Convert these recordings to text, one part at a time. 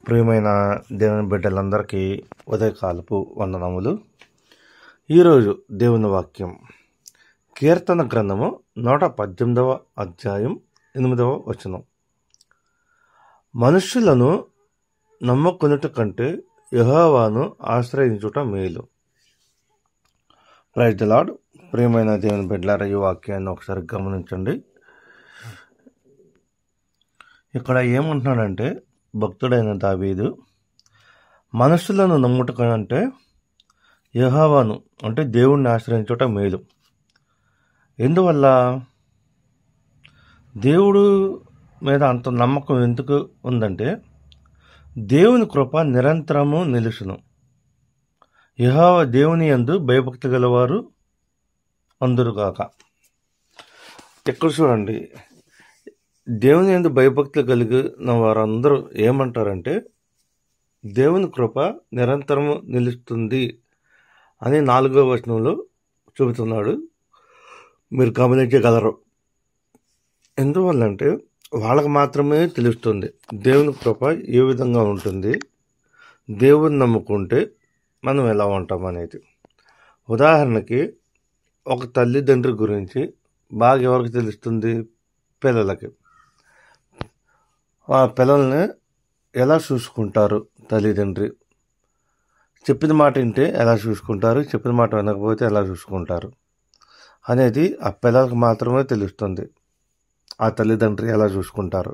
ప్రియమైన దేవుని బిడ్డలందరికీ ఉదయకాలపు వందనములు. ఈరోజు దేవుని వాక్యం కీర్తన గ్రంథము 118వ అధ్యాయం 8వ వచనం. మనుష్యులను నమ్ముకొనుట కంటే యెహోవాను ఆశ్రయించుట మేలు. Praise the Lord. ప్రియమైన దేవుని బిడ్డలారా, ఈ వాక్యాన్ని ఒకసారి గమనించండి. ఇక్కడ ఏమంటున్నాడంటే, భక్తుడైన దావీదు మనుషులను నమ్ముట కంటే యెహోవాను అంటే దేవుణ్ణి ఆశ్రయించుట మేలు. ఎందువల్ల? దేవుడు మీద అంత నమ్మకం ఎందుకు ఉందంటే, దేవుని కృప నిరంతరము నిలుచును. యెహోవా దేవుని యందు భయభక్తి గలవారు అందురుగాక. ఇక్కడ చూడండి, దేవుని యందు భయభక్తి కలిగిన వారందరూ ఏమంటారంటే, దేవుని కృప నిరంతరము నిలుస్తుంది అని 4వ వచనంలో చెబుతున్నాడు. మీరు గమనించగలరు. ఎందువల్లంటే వాళ్ళకి మాత్రమే తెలుస్తుంది దేవుని కృప ఏ విధంగా ఉంటుంది, దేవుని నమ్ముకుంటే మనం ఎలా ఉంటాం అనేది. ఉదాహరణకి, ఒక తల్లిదండ్రి గురించి బాగా ఎవరికి తెలుస్తుంది? పిల్లలకి. ఆ పిల్లల్ని ఎలా చూసుకుంటారు తల్లిదండ్రి? చెప్పిన మాట వింటే ఎలా చూసుకుంటారు, చెప్పిన మాట వినకపోతే ఎలా చూసుకుంటారు అనేది ఆ పిల్లలకు మాత్రమే తెలుస్తుంది, ఆ తల్లిదండ్రి ఎలా చూసుకుంటారు.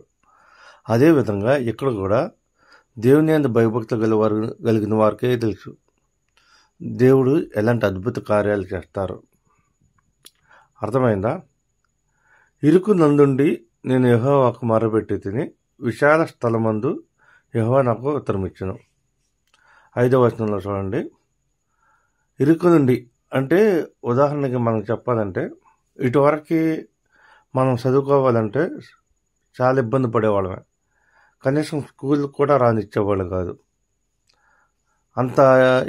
అదేవిధంగా ఇక్కడ కూడా దేవుని యందు భయభక్తి కలిగిన వారికే తెలుసు దేవుడు ఎలాంటి అద్భుత కార్యాలు చేస్తారు. అర్థమైందా? ఇరుకు నందుండి నేను యెహోవాకు మొరపెట్టి తిని, విశాల స్థలమందు యెహోవా నాకు ఉత్తరం ఇచ్చును. 5వ వచనంలో చూడండి. ఇరుకు నుండి అంటే ఉదాహరణకి మనం చెప్పాలంటే, ఇటువరకు మనం చదువుకోవాలంటే చాలా ఇబ్బంది పడేవాళ్ళమే. కనీసం స్కూల్ కూడా రానిచ్చేవాళ్ళు కాదు, అంత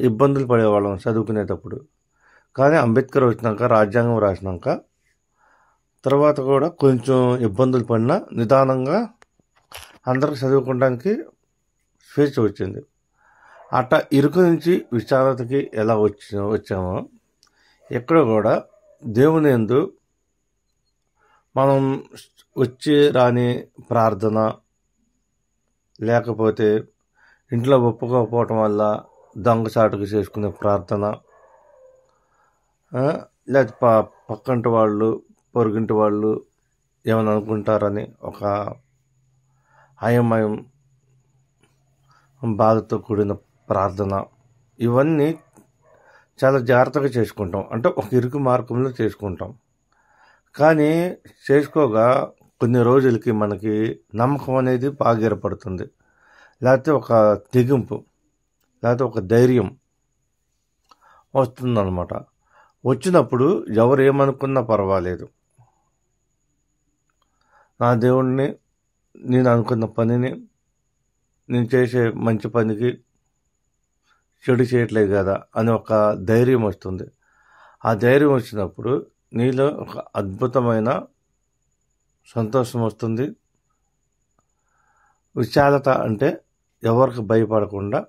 ఇబ్బందులు పడేవాళ్ళం చదువుకునేటప్పుడు. కానీ అంబేద్కర్ వచ్చినాక, రాజ్యాంగం రాసినాక తర్వాత కూడా కొంచెం ఇబ్బందులు పడినా నిదానంగా అందరికి చదువుకోవడానికి స్వేచ్ఛ వచ్చింది. అట్లా ఇరుకు నుంచి విశాలతకి ఎలా వచ్చామో ఎక్కడ కూడా దేవుని యందు మనం వచ్చి రాని ప్రార్థన, లేకపోతే ఇంట్లో ఒప్పుకోకపోవటం వల్ల దొంగచాటుకు చేసుకునే ప్రార్థన, లేకపోతే పక్కంటి వాళ్ళు, పొరుగింటి వాళ్ళు ఏమైనా అనుకుంటారని ఒక అయమయం బాధతో కూడిన ప్రార్థన, ఇవన్నీ చాలా జాగ్రత్తగా చేసుకుంటాం. అంటే ఒక ఇరుకు మార్గంలో చేసుకుంటాం. కానీ చేసుకోగా కొన్ని రోజులకి మనకి నమ్మకం అనేది బాగా ఏర్పడుతుంది, లేకపోతే ఒక తెగింపు, లేకపోతే ఒక ధైర్యం వస్తుందన్నమాట. వచ్చినప్పుడు ఎవరు ఏమనుకున్నా పర్వాలేదు, నా దేవుణ్ణి, నేను అనుకున్న పనిని, నేను చేసే మంచి పనికి చెడు చేయట్లేదు కదా అని ఒక ధైర్యం వస్తుంది. ఆ ధైర్యం వచ్చినప్పుడు నీలో ఒక అద్భుతమైన సంతోషం వస్తుంది. విశాలత అంటే ఎవరికి భయపడకుండా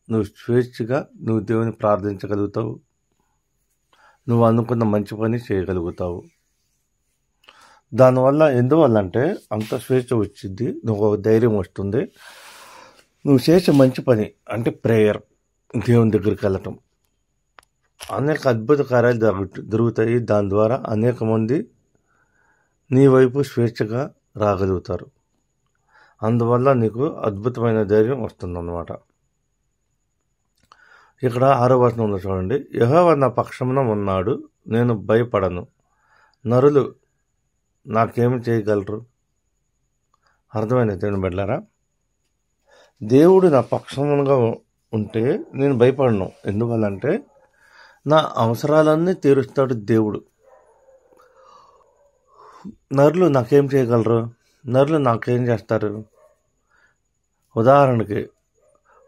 నువ్వు స్వేచ్ఛగా నువ్వు దేవుని ప్రార్థించగలుగుతావు, నువ్వు అనుకున్న మంచి పని చేయగలుగుతావు. దానివల్ల ఎందువల్ల అంటే అంత స్వేచ్ఛ వచ్చింది, నువ్వు ఒక ధైర్యం వస్తుంది. నువ్వు చేసే మంచి పని అంటే ప్రేయర్, దేవుని దగ్గరికి వెళ్ళటం, అనేక అద్భుత కార్యాలు జరుగుతాయి. దాని ద్వారా అనేక మంది నీ వైపు స్వేచ్ఛగా రాగలుగుతారు. అందువల్ల నీకు అద్భుతమైన ధైర్యం వస్తుందన్నమాట. ఇక్కడ 6వ వచనంలో చూడండి. యెహోవా నా పక్షమున ఉన్నాడు, నేను భయపడను, నరులు నాకేమి చేయగలరు? అర్థమైన దేవుని బిడ్డలారా, దేవుడు నా పక్షంగా ఉంటే నేను భయపడను. ఎందువల్లంటే నా అవసరాలన్నీ తీరుస్తాడు దేవుడు. నరులు నాకేం చేయగలరు? నరులు నాకేం చేస్తారు? ఉదాహరణకి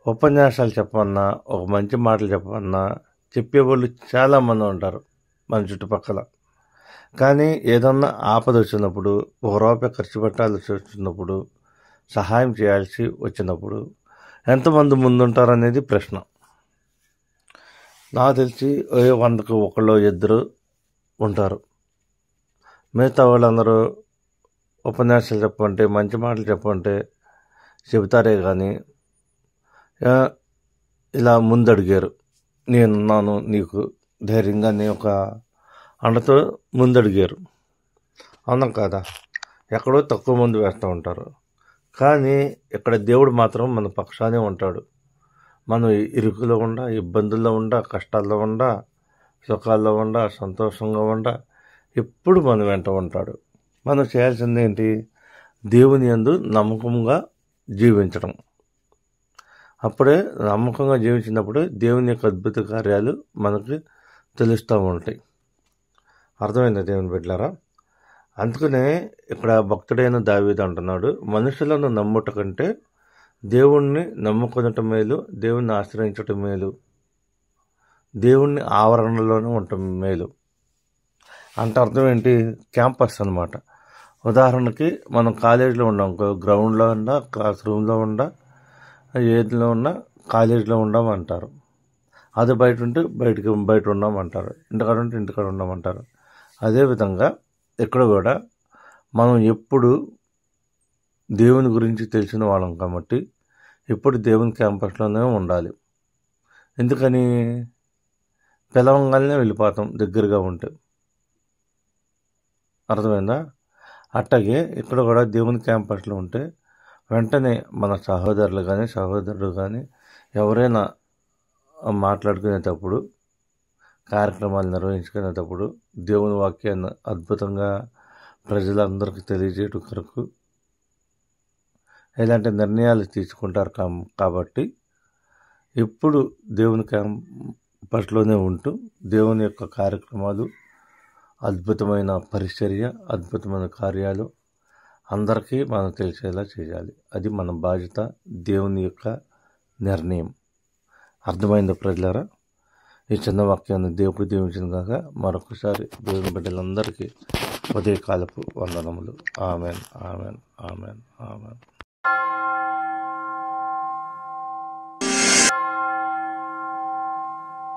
ఉపన్యాసాలు చెప్పమన్నా, ఒక మంచి మాటలు చెప్పమన్నా చెప్పేవాళ్ళు చాలామంది ఉంటారు మన చుట్టుపక్కల. కానీ ఏదన్నా ఆపద వచ్చినప్పుడు, రూపాయి ఖర్చు పెట్టాల్సి వచ్చినప్పుడు, సహాయం చేయాల్సి వచ్చినప్పుడు ఎంతమంది ముందుంటారనేది ప్రశ్న. నాకు తెలిసి 100కి ఒకళ్ళు ఇద్దరు ఉంటారు. మిగతా వాళ్ళందరూ ఉపన్యాసాలు చెప్పంటే, మంచి మాటలు చెప్పంటే చెబుతారే కానీ ఇలా ముందడిగారు. నేనున్నాను నీకు ధైర్యంగా నీ ఒక అండతో ముందడిగారు. అవునా కాదా? ఎక్కడో తక్కువ మంది వేస్తూ ఉంటారు. కానీ ఇక్కడ దేవుడు మాత్రం మన పక్షానే ఉంటాడు. మనం ఇరుకులో ఉండా, ఇబ్బందుల్లో ఉండా, కష్టాల్లో ఉండా, సుఖాల్లో ఉండా, సంతోషంగా ఉండా ఎప్పుడు మన వెంట ఉంటాడు. మనం చేయాల్సింది ఏంటి? దేవుని యందు నమ్మకంగా జీవించడం. అప్పుడే నమ్మకంగా జీవించినప్పుడు దేవుని యొక్క అద్భుత కార్యాలు మనకి తెలుస్తూ ఉంటాయి. అర్థమైందా దేవుని బిడ్డలారా? అందుకనే ఇక్కడ భక్తుడైన దావీదు అంటున్నాడు, మనుషులను నమ్ముట కంటే దేవుణ్ణి నమ్ముకొనటం మేలు, దేవుణ్ణి ఆశ్రయించటం మేలు, దేవుణ్ణి ఆవరణలోనే ఉండటం మేలు. అంటే అర్థం ఏంటి? క్యాంపస్ అనమాట. ఉదాహరణకి మనం కాలేజీలో ఉన్నాం, గ్రౌండ్లో ఉన్నా, క్లాస్ రూమ్లో ఉన్నా, ఏదిలో ఉన్నా కాలేజీలో ఉండమంటారు. అది బయట ఉంటే బయట ఉన్నామంటారు, ఇంటికాడ ఉంటే ఇంటికాడ ఉన్నామంటారు. అదేవిధంగా ఇక్కడ కూడా మనం ఎప్పుడు దేవుని గురించి తెలిసిన వాళ్ళం కాబట్టి ఎప్పుడు దేవుని క్యాంపస్లోనే ఉండాలి. ఎందుకని? పిలవంగానే వెళ్ళిపోతాం దగ్గరగా ఉంటే. అర్థమైందా? అట్లాగే ఇక్కడ కూడా దేవుని క్యాంపస్లో ఉంటే వెంటనే మన సహోదరులు కానీ సహోదరుడు కానీ ఎవరైనా మాట్లాడుకునేటప్పుడు, కార్యక్రమాలు నిర్వహించుకునేటప్పుడు దేవుని వాక్యాన్ని అద్భుతంగా ప్రజలందరికీ తెలియజేయడం కొరకు ఇలాంటి నిర్ణయాలు తీసుకుంటారు. కాబట్టి ఎప్పుడు దేవుని క్యాంపస్లోనే ఉంటూ దేవుని యొక్క కార్యక్రమాలు, అద్భుతమైన పరిచర్య, అద్భుతమైన కార్యాలు అందరికీ మనం తెలిసేలా చేయాలి. అది మన బాధ్యత, దేవుని యొక్క నిర్ణయం. అర్థమైందా ప్రజలారా? ఈ చిన్న వాక్యాన్ని దేవుడు దీవించిన కాక మరొకసారి దేవుని బిడ్డలందరికీ ఉదయకాలపు వందనములు. Amen, amen, amen, amen.